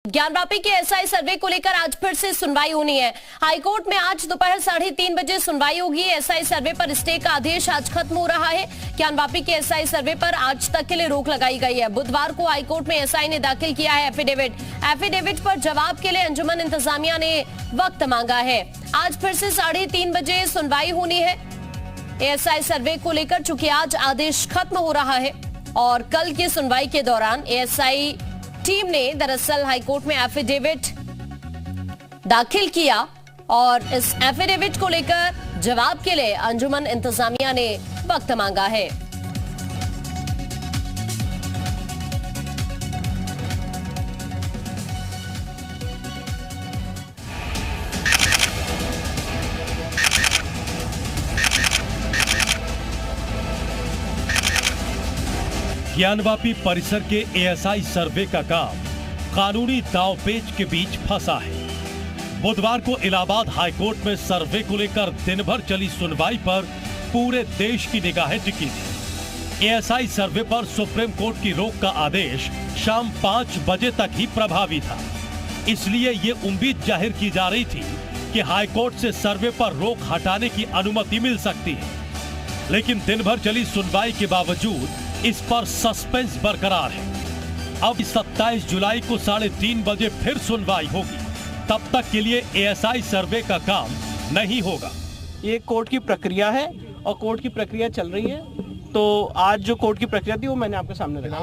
ज्ञानवापी के एसआई सर्वे को लेकर आज फिर से सुनवाई होनी है। हाईकोर्ट में आज दोपहर 3:30 बजे सुनवाई होगी। एसआई सर्वे पर स्टे का आदेश आज खत्म हो रहा है। ज्ञानवापी के एसआई सर्वे पर आज तक के लिए रोक लगाई गई है। बुधवार को हाईकोर्ट में एसआई ने दाखिल किया है एफिडेविट पर जवाब के लिए अंजुमन इंतजामिया ने वक्त मांगा है। आज फिर से 3:30 बजे सुनवाई होनी है एएसआई सर्वे को लेकर, चूंकि आज आदेश खत्म हो रहा है और कल की सुनवाई के दौरान एएसआई टीम ने दरअसल हाईकोर्ट में एफिडेविट दाखिल किया और इस एफिडेविट को लेकर जवाब के लिए अंजुमन इंतजामिया ने वक्त मांगा है। ज्ञानवापी परिसर के एएसआई सर्वे का काम कानूनी दांवपेच के बीच फंसा है। बुधवार को इलाहाबाद हाईकोर्ट में सर्वे को लेकर दिन भर चली सुनवाई पर पूरे देश की निगाहें टिकी थी। एएसआई सर्वे पर सुप्रीम कोर्ट की रोक का आदेश शाम 5 बजे तक ही प्रभावी था। इसलिए ये उम्मीद जाहिर की जा रही थी कि हाईकोर्ट से सर्वे पर रोक हटाने की अनुमति मिल सकती है, लेकिन दिन भर चली सुनवाई के बावजूद इस पर सस्पेंस बरकरार है। अब 27 जुलाई को 3:30 बजे फिर सुनवाई होगी। तब तक के लिए एएसआई सर्वे का काम नहीं होगा। ये कोर्ट की प्रक्रिया है और कोर्ट की प्रक्रिया चल रही है। तो आज जो कोर्ट की प्रक्रिया थी वो मैंने आपके सामने रखा।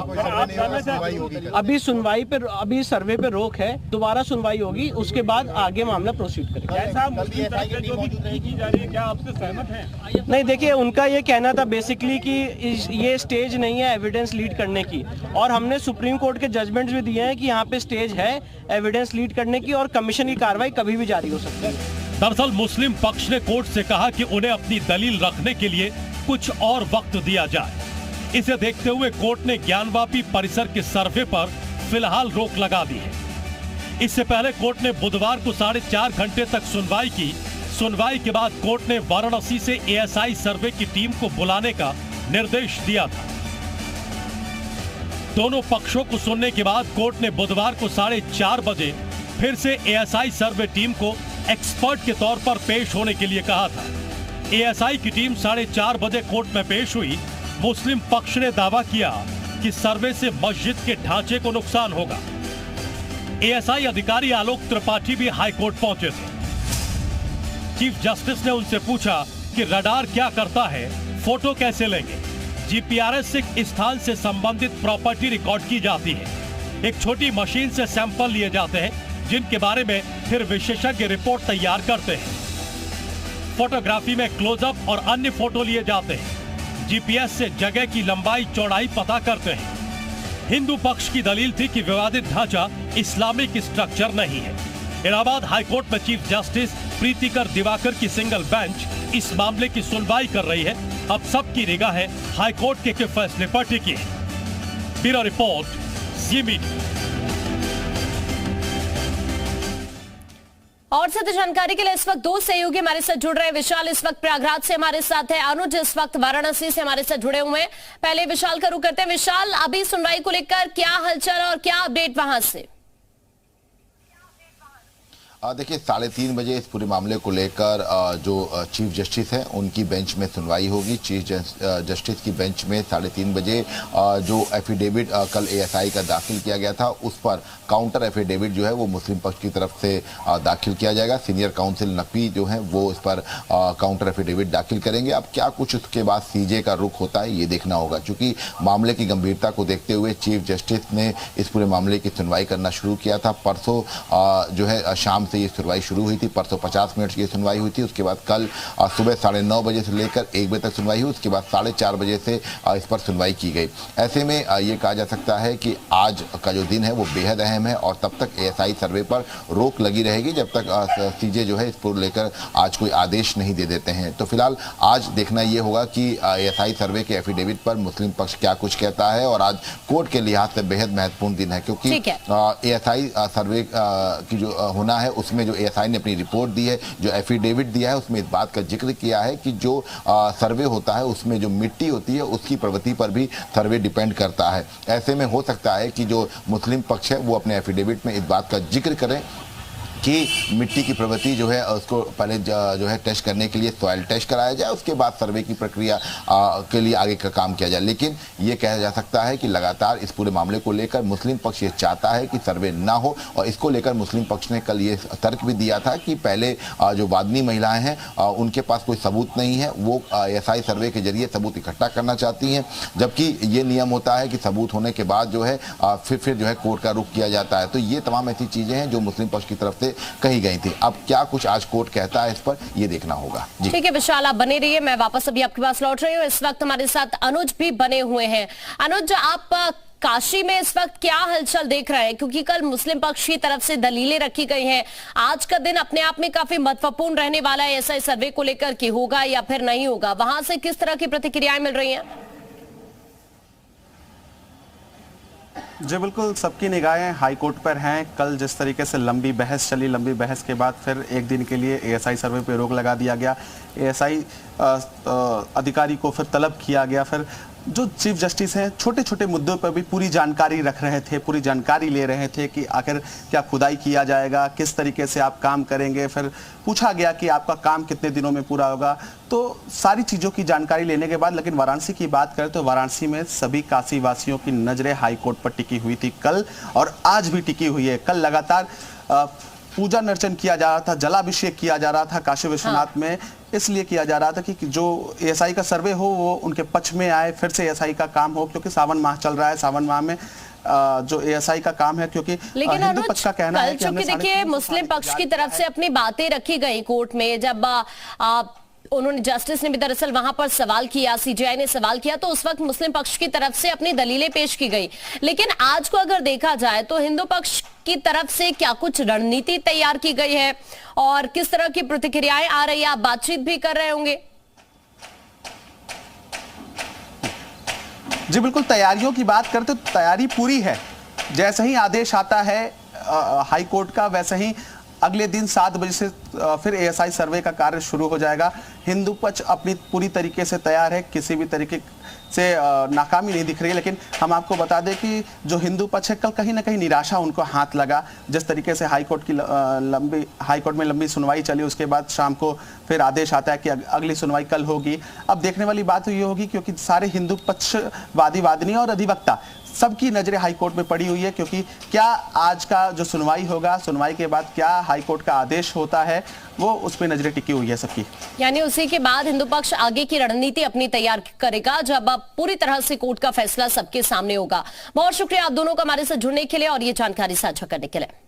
अभी सुनवाई पे, अभी सर्वे पे रोक है, दोबारा सुनवाई होगी, उसके बाद आगे मामला प्रोसीड करेंगे। क्या आपसे सहमत हैं? नहीं, देखिए, उनका ये कहना था बेसिकली कि ये स्टेज नहीं है एविडेंस लीड करने की, और हमने सुप्रीम कोर्ट के जजमेंट्स भी दिए हैं कि यहाँ पे स्टेज है एविडेंस लीड करने की और कमीशन की कार्रवाई कभी भी जारी हो सकती है। दरअसल मुस्लिम पक्ष ने कोर्ट से कहा कि उन्हें अपनी दलील रखने के लिए कुछ और वक्त दिया जाए। इसे देखते हुए कोर्ट ने ज्ञानवापी परिसर के सर्वे पर फिलहाल रोक लगा दी है। इससे पहले कोर्ट ने बुधवार को 4.5 घंटे तक सुनवाई की। सुनवाई के बाद कोर्ट ने वाराणसी से एएसआई सर्वे की टीम को बुलाने का निर्देश दिया था। दोनों पक्षों को सुनने के बाद कोर्ट ने बुधवार को 4:30 बजे फिर से एएसआई सर्वे टीम को एक्सपर्ट के तौर पर पेश होने के लिए कहा था। एएसआई की टीम 4:30 बजे कोर्ट में पेश हुई। मुस्लिम पक्ष ने दावा किया कि सर्वे से मस्जिद के ढांचे को नुकसान होगा। एएसआई अधिकारी आलोक त्रिपाठी भी हाईकोर्ट पहुंचे थे। चीफ जस्टिस ने उनसे पूछा कि रडार क्या करता है, फोटो कैसे लेंगे। जीपीआरएस से स्थान से संबंधित प्रॉपर्टी रिकॉर्ड की जाती है। एक छोटी मशीन से सैंपल लिए जाते हैं, जिनके बारे में फिर विशेषज्ञ रिपोर्ट तैयार करते हैं। फोटोग्राफी में क्लोजअप और अन्य फोटो लिए जाते हैं। जीपीएस से जगह की लंबाई चौड़ाई पता करते हैं। हिंदू पक्ष की दलील थी कि विवादित ढांचा इस्लामिक स्ट्रक्चर नहीं है। इलाहाबाद हाईकोर्ट में चीफ जस्टिस प्रीतिकर दिवाकर की सिंगल बेंच इस मामले की सुनवाई कर रही है। अब सबकी निगाहें हाईकोर्ट के फैसले पर टिकी है। ब्यूरो रिपोर्ट, जी मीडिया। और ज्यादा जानकारी के लिए इस वक्त 2 सहयोगी हमारे साथ जुड़ रहे हैं। विशाल इस वक्त प्रयागराज से हमारे साथ है, अनुज इस वक्त वाराणसी से हमारे साथ जुड़े हुए हैं। पहले विशाल का रुख करते हैं। विशाल, अभी सुनवाई को लेकर क्या हलचल और क्या अपडेट वहां से? देखिए, 3:30 बजे इस पूरे मामले को लेकर जो चीफ जस्टिस हैं उनकी बेंच में सुनवाई होगी। चीफ जस्टिस की बेंच में 3:30 बजे जो एफिडेविट कल एएसआई का दाखिल किया गया था, उस पर काउंटर एफिडेविट जो है वो मुस्लिम पक्ष की तरफ से दाखिल किया जाएगा। सीनियर काउंसिल नकवी जो है वो इस पर काउंटर एफिडेविट दाखिल करेंगे। अब क्या कुछ उसके बाद सीजे का रुख होता है ये देखना होगा, क्योंकि मामले की गंभीरता को देखते हुए चीफ जस्टिस ने इस पूरे मामले की सुनवाई करना शुरू किया था। परसों जो है शाम ये सुनवाई शुरू हुई थी। परसों 50 मिनट की सुनवाई हुई थी। उसके बाद कल सुबह 9:30 बजे से लेकर 1 बजे तक सुनवाई हुई। उसके बाद 4:30 बजे से इस पर सुनवाई की गई। ऐसे में ये कहा जा सकता है कि आज का जो दिन है वो बेहद अहम है और तब तक एएसआई सर्वे पर रोक लगी रहेगी जब तक सीजे जो है इसको लेकर आज कोई आदेश नहीं दे देते हैं। तो फिलहाल आज देखना ये होगा कि एएसआई सर्वे के एफिडेविट पर मुस्लिम पक्ष क्या कुछ कहता है। और आज कोर्ट के लिहाज से बेहद महत्वपूर्ण दिन है, क्योंकि एएसआई सर्वे की जो होना है उसमें जो एएसआई ने अपनी रिपोर्ट दी है, जो एफिडेविट दिया है, उसमें इस बात का जिक्र किया है कि जो सर्वे होता है उसमें जो मिट्टी होती है उसकी प्रवृत्ति पर भी सर्वे डिपेंड करता है। ऐसे में हो सकता है कि जो मुस्लिम पक्ष है वो अपने एफिडेविट में इस बात का जिक्र करें कि मिट्टी की प्रवृत्ति जो है उसको पहले जो है टेस्ट करने के लिए सॉइल टेस्ट कराया जाए, उसके बाद सर्वे की प्रक्रिया के लिए आगे का काम किया जाए। लेकिन ये कहा जा सकता है कि लगातार इस पूरे मामले को लेकर मुस्लिम पक्ष ये चाहता है कि सर्वे ना हो, और इसको लेकर मुस्लिम पक्ष ने कल ये तर्क भी दिया था कि पहले जो वादनी महिलाएं हैं उनके पास कोई सबूत नहीं है, वो एएसआई सर्वे के जरिए सबूत इकट्ठा करना चाहती हैं, जबकि ये नियम होता है कि सबूत होने के बाद जो है फिर जो है कोर्ट का रुख किया जाता है। तो ये तमाम ऐसी चीजें हैं जो मुस्लिम पक्ष की तरफ से कही गई थी। अब क्या कुछ आज कोर्ट कहता है इस पर, ये देखना होगा। जी ठीक है विशाल, आप बने रहिए, मैं वापस अभी आपके पास लौट रही हूँ। इस वक्त हमारे साथ अनुज भी बने हुए हैं। अनुज, आप काशी में इस वक्त क्या हलचल देख रहे हैं, क्योंकि कल मुस्लिम पक्ष की तरफ से दलीलें रखी गई हैं। आज का दिन अपने आप में काफी महत्वपूर्ण रहने वाला है ऐसा सर्वे को लेकर कि होगा या फिर नहीं होगा, वहां से किस तरह की प्रतिक्रियाएं मिल रही हैं? जी बिल्कुल, सबकी निगाहें हाई कोर्ट पर हैं। कल जिस तरीके से लंबी बहस चली, लंबी बहस के बाद फिर एक दिन के लिए एएसआई सर्वे पे रोक लगा दिया गया। एएसआई अधिकारी को फिर तलब किया गया। फिर जो चीफ जस्टिस हैं छोटे छोटे मुद्दों पर भी पूरी जानकारी रख रहे थे, पूरी जानकारी ले रहे थे कि आखिर क्या खुदाई किया जाएगा, किस तरीके से आप काम करेंगे। फिर पूछा गया कि आपका काम कितने दिनों में पूरा होगा। तो सारी चीज़ों की जानकारी लेने के बाद, लेकिन वाराणसी की बात करें तो वाराणसी में सभी काशी वासियों की नज़रें हाई कोर्ट पर टिकी हुई थी कल, और आज भी टिकी हुई है। कल लगातार पूजा अर्चन किया जा रहा था, जलाभिषेक किया जा रहा था काशी विश्वनाथ में, इसलिए किया जा रहा था कि जो एएसआई का सर्वे हो वो उनके पक्ष में आए, फिर से एएसआई का काम हो, क्योंकि सावन माह चल रहा है। सावन माह में जो एएसआई का काम है, क्योंकि हिंदू पक्ष का कहना है कि देखिए मुस्लिम पक्ष की तरफ से अपनी बातें रखी गई कोर्ट में, जब उन्होंने जस्टिस ने भी दरअसल वहां पर सवाल किया, सीजेआई ने सवाल किया, तो उस वक्त मुस्लिम पक्ष की तरफ से अपनी दलीलें पेश की गई। लेकिन आज को अगर देखा जाए तो हिंदू पक्ष की तरफ से क्या कुछ रणनीति तैयार की गई है और किस तरह की प्रतिक्रियाएं आ रही है? आप बातचीत भी कर रहे होंगे। जी बिल्कुल, तैयारियों की बात करते तो तैयारी पूरी है। जैसे ही आदेश आता है हाई कोर्ट का, वैसे ही अगले दिन 7 बजे से फिर एएसआई सर्वे का कार्य शुरू हो जाएगा। हिंदू पक्ष अपनी पूरी तरीके से तैयार है, किसी भी तरीके से नाकामी नहीं दिख रही है। लेकिन हम आपको बता दें कि जो हिंदू पक्ष है, कल कहीं ना कहीं निराशा उनको हाथ लगा। जिस तरीके से हाई कोर्ट में लंबी सुनवाई चली, उसके बाद शाम को फिर आदेश आता है कि अगली सुनवाई कल होगी। अब देखने वाली बात ये होगी, क्योंकि सारे हिंदू पक्ष वादी और अधिवक्ता सबकी नजरें हाई कोर्ट में पड़ी हुई है, क्योंकि क्या आज का जो सुनवाई होगा, सुनवाई के बाद क्या हाई कोर्ट का आदेश होता है, वो उस पर नजरें टिकी हुई है सबकी। यानी उसी के बाद हिंदू पक्ष आगे की रणनीति अपनी तैयार करेगा, जब अब पूरी तरह से कोर्ट का फैसला सबके सामने होगा। बहुत शुक्रिया आप दोनों का हमारे साथ जुड़ने के लिए और ये जानकारी साझा करने के लिए।